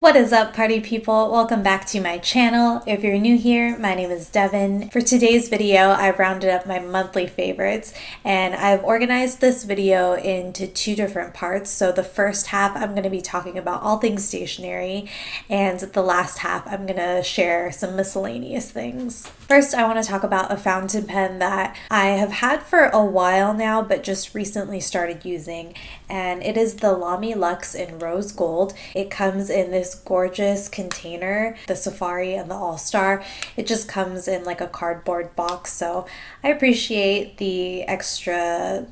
What is up, party people? Welcome back to my channel. If you're new here, my name is Devin. For today's video, I've rounded up my monthly favorites and I've organized this video into two different parts. So the first half, I'm going to be talking about all things stationery, and the last half, I'm going to share some miscellaneous things. First, I want to talk about a fountain pen that I have had for a while now, but just recently started using, and it is the Lamy Luxe in Rose Gold. It comes in this gorgeous container, the Safari and the All-Star. It just comes in like a cardboard box, so I appreciate the extra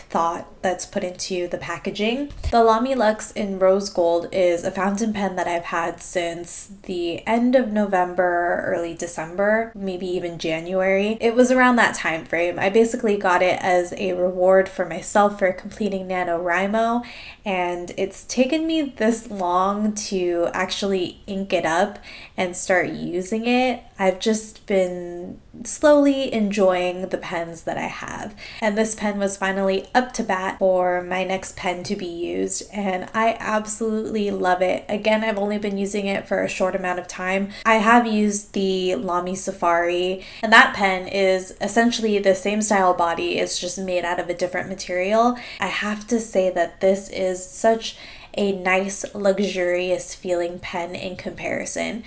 thought that's put into the packaging. The Lamy Luxe in Rose Gold is a fountain pen that I've had since the end of November, early December, maybe even January. It was around that time frame. I basically got it as a reward for myself for completing NaNoWriMo, and it's taken me this long to actually ink it up and start using it. I've just been slowly enjoying the pens that I have, and this pen was finally up to bat for my next pen to be used, and I absolutely love it. Again, I've only been using it for a short amount of time. I have used the Lamy Safari, and that pen is essentially the same style body. It's just made out of a different material. I have to say that this is such a nice, luxurious feeling pen in comparison.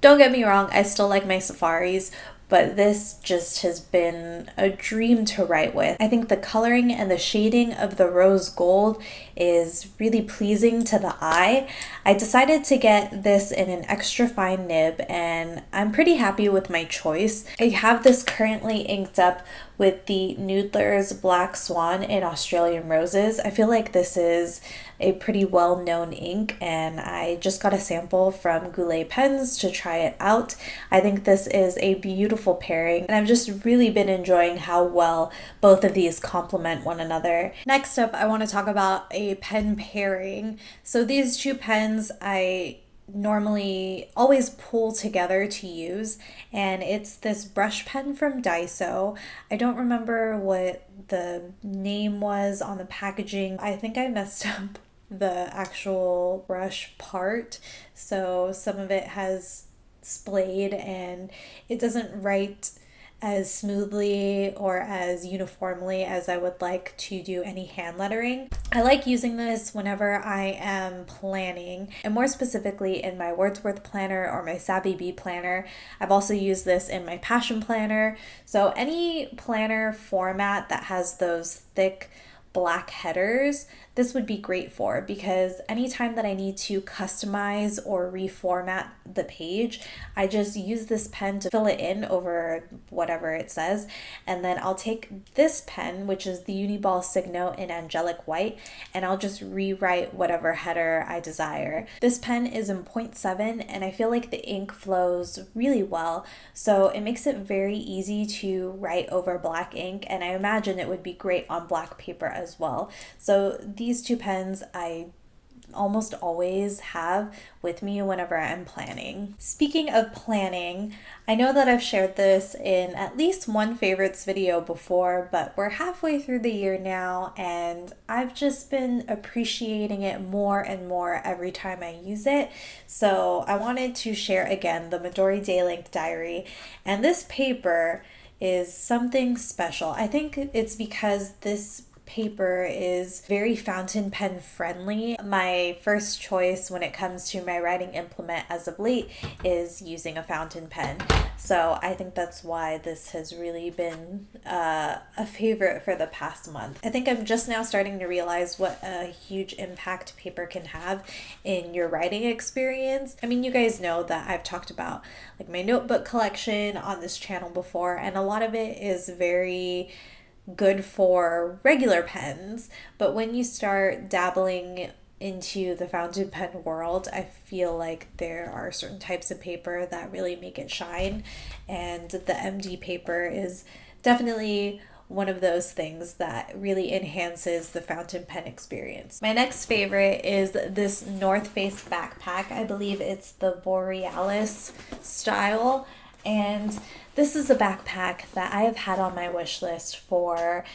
Don't get me wrong, I still like my Safaris, but this just has been a dream to write with. I think the coloring and the shading of the rose gold is really pleasing to the eye. I decided to get this in an extra fine nib, and I'm pretty happy with my choice. I have this currently inked up with the Noodler's Black Swan in Australian Roses. I feel like this is a pretty well-known ink, and I just got a sample from Goulet Pens to try it out. I think this is a beautiful pairing, and I've just really been enjoying how well both of these complement one another. Next up, I want to talk about a pen pairing. So these two pens I normally always pull together to use, and it's this brush pen from Daiso. I don't remember what the name was on the packaging. I think I messed up the actual brush part, so some of it has splayed and it doesn't write as smoothly or as uniformly as I would like to do any hand lettering. I like using this whenever I am planning, and more specifically in my Wordsworth planner or my Savvy Bee planner. I've also used this in my Passion planner. So any planner format that has those thick black headers, this would be great for, because anytime that I need to customize or reformat the page, I just use this pen to fill it in over whatever it says, and then I'll take this pen, which is the Uniball Signo in Angelic White, and I'll just rewrite whatever header I desire. This pen is in 0.7, and I feel like the ink flows really well, so it makes it very easy to write over black ink, and I imagine it would be great on black paper as well. So these two pens I almost always have with me whenever I'm planning. Speaking of planning, I know that I've shared this in at least one favorites video before, but we're halfway through the year now, and I've just been appreciating it more and more every time I use it. So I wanted to share again the Midori Day Length Diary, and this paper is something special. I think it's because this paper is very fountain pen friendly. My first choice when it comes to my writing implement as of late is using a fountain pen. So I think that's why this has really been a favorite for the past month. I think I'm just now starting to realize what a huge impact paper can have in your writing experience. I mean, you guys know that I've talked about like my notebook collection on this channel before, and a lot of it is very good for regular pens, but when you start dabbling into the fountain pen world, I feel like there are certain types of paper that really make it shine, and the MD paper is definitely one of those things that really enhances the fountain pen experience. My next favorite is this North Face backpack. I believe it's the Borealis style, and this is a backpack that I have had on my wish list for,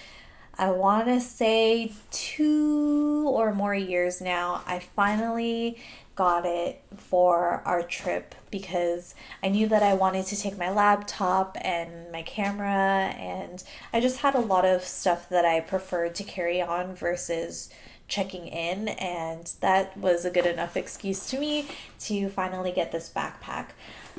I want to say 2 or more years now. I finally got it for our trip because I knew that I wanted to take my laptop and my camera, and I just had a lot of stuff that I preferred to carry on versus checking in, and that was a good enough excuse to me to finally get this backpack.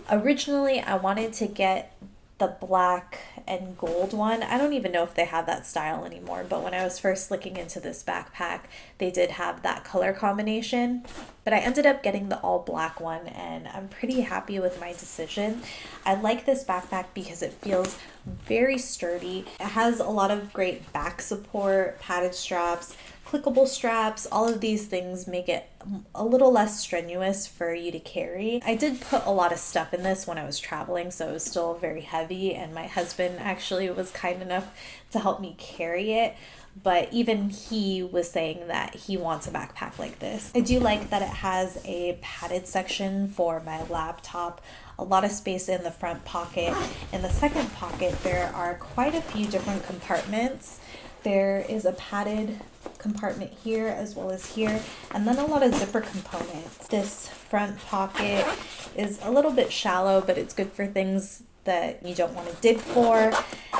Originally, I wanted to get the black and gold one. I don't even know if they have that style anymore, but when I was first looking into this backpack, they did have that color combination. But I ended up getting the all black one, and I'm pretty happy with my decision. I like this backpack because it feels very sturdy. It has a lot of great back support, padded straps, clickable straps. All of these things make it a little less strenuous for you to carry. I did put a lot of stuff in this when I was traveling, so it was still very heavy, and my husband actually was kind enough to help me carry it. But even he was saying that he wants a backpack like this. I do like that it has a padded section for my laptop, a lot of space in the front pocket. In the second pocket, there are quite a few different compartments. There is a padded compartment here as well as here, and then a lot of zipper components. This front pocket is a little bit shallow, but it's good for things that you don't want to dig for.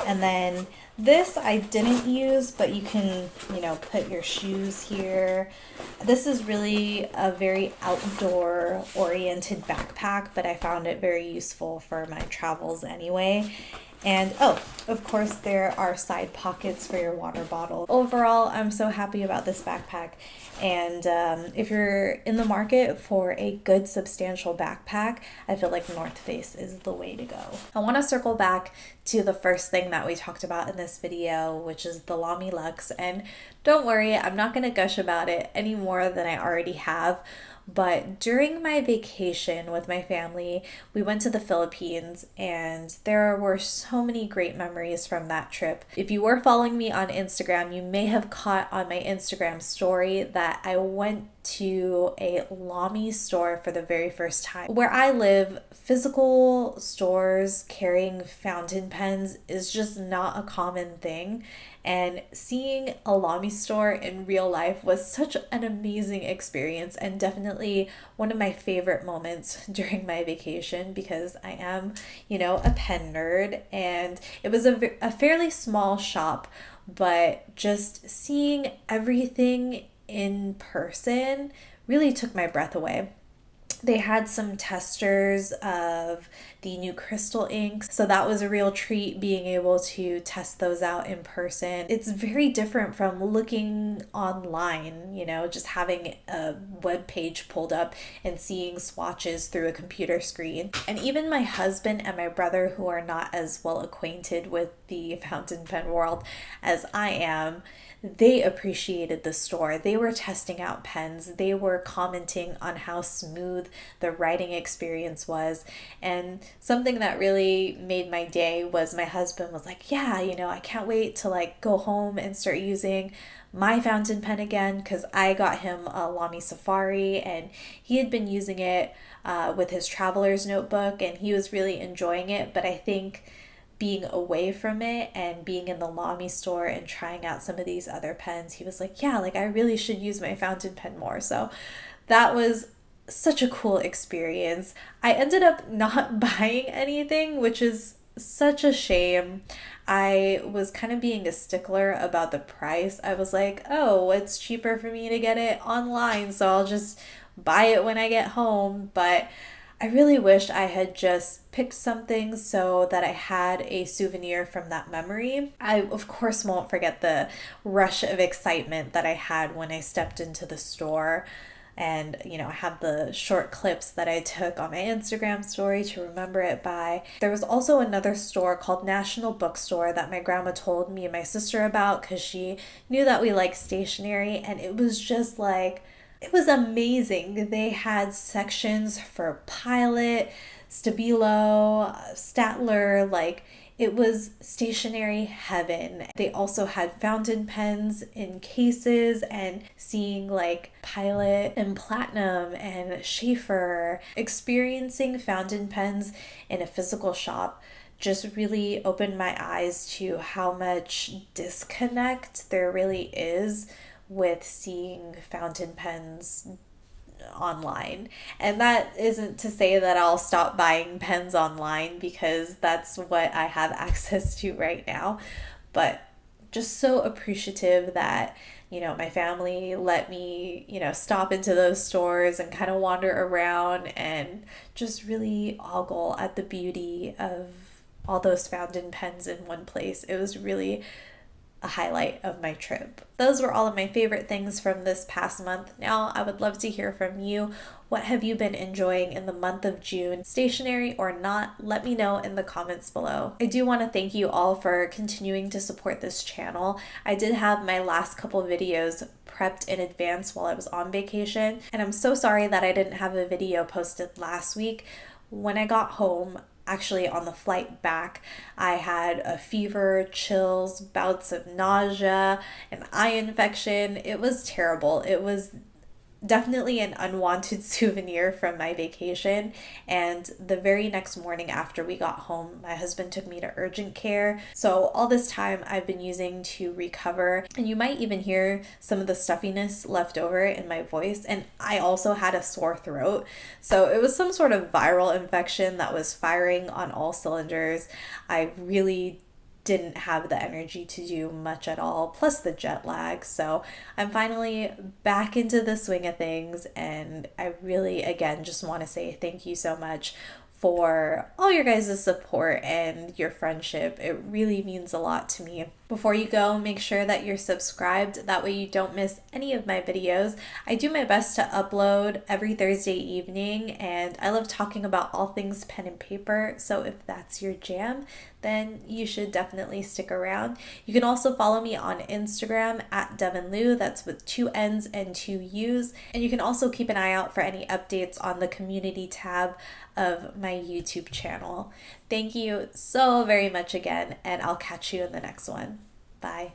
And then this I didn't use, but you can, put your shoes here. This is really a very outdoor oriented backpack, but I found it very useful for my travels anyway. And of course, there are side pockets for your water bottle. Overall, I'm so happy about this backpack. And if you're in the market for a good, substantial backpack, I feel like North Face is the way to go. I want to circle back to the first thing that we talked about in this video, which is the Lamy Luxe. And don't worry, I'm not going to gush about it any more than I already have. But during my vacation with my family, we went to the Philippines, and there were so many great memories from that trip. If you were following me on Instagram, you may have caught on my Instagram story that I went to a Lamy store for the very first time. Where I live, physical stores carrying fountain pens is just not a common thing. And seeing a Lamy store in real life was such an amazing experience, and definitely one of my favorite moments during my vacation because I am, a pen nerd. And it was a fairly small shop, but just seeing everything in person really took my breath away. They had some testers of the new crystal inks, so that was a real treat being able to test those out in person. It's very different from looking online, just having a web page pulled up and seeing swatches through a computer screen. And even my husband and my brother, who are not as well acquainted with the fountain pen world as I am, they appreciated the store. They were testing out pens. They were commenting on how smooth the writing experience was. And something that really made my day was my husband was like, yeah, I can't wait to go home and start using my fountain pen again, because I got him a Lamy Safari and he had been using it with his traveler's notebook, and he was really enjoying it. But I think being away from it and being in the Lamy store and trying out some of these other pens, he was like, yeah, I really should use my fountain pen more. So that was such a cool experience. I ended up not buying anything, which is such a shame. I was kind of being a stickler about the price. I was like, oh, it's cheaper for me to get it online, so I'll just buy it when I get home. But I really wish I had just picked something so that I had a souvenir from that memory. I, of course, won't forget the rush of excitement that I had when I stepped into the store. And, I have the short clips that I took on my Instagram story to remember it by. There was also another store called National Bookstore that my grandma told me and my sister about because she knew that we like stationery, and it was just it was amazing. They had sections for Pilot, Stabilo, Statler, it was stationery heaven. They also had fountain pens in cases, and seeing Pilot and Platinum and Schaefer. Experiencing fountain pens in a physical shop just really opened my eyes to how much disconnect there really is with seeing fountain pens online. And that isn't to say that I'll stop buying pens online, because that's what I have access to right now. But just so appreciative that, my family let me, stop into those stores and kind of wander around and just really ogle at the beauty of all those fountain pens in one place. It was really a highlight of my trip. Those were all of my favorite things from this past month. Now, I would love to hear from you. What have you been enjoying in the month of June, stationery or not? Let me know in the comments below. I do want to thank you all for continuing to support this channel. I did have my last couple videos prepped in advance while I was on vacation, and I'm so sorry that I didn't have a video posted last week. When I got home, actually on the flight back, I had a fever, chills, bouts of nausea, an eye infection. It was terrible. It was definitely an unwanted souvenir from my vacation. And the very next morning after we got home, my husband took me to urgent care. So all this time I've been using to recover, and you might even hear some of the stuffiness left over in my voice. And I also had a sore throat. So it was some sort of viral infection that was firing on all cylinders. I really didn't have the energy to do much at all, plus the jet lag. So I'm finally back into the swing of things, and I really, again, just want to say thank you so much for all your guys' support and your friendship. It really means a lot to me. Before you go, make sure that you're subscribed. That way you don't miss any of my videos. I do my best to upload every Thursday evening, and I love talking about all things pen and paper. So if that's your jam, then you should definitely stick around. You can also follow me on Instagram at Devin N, that's with 2 N's and 2 U's. And you can also keep an eye out for any updates on the community tab of my YouTube channel. Thank you so very much again, and I'll catch you in the next one. Bye.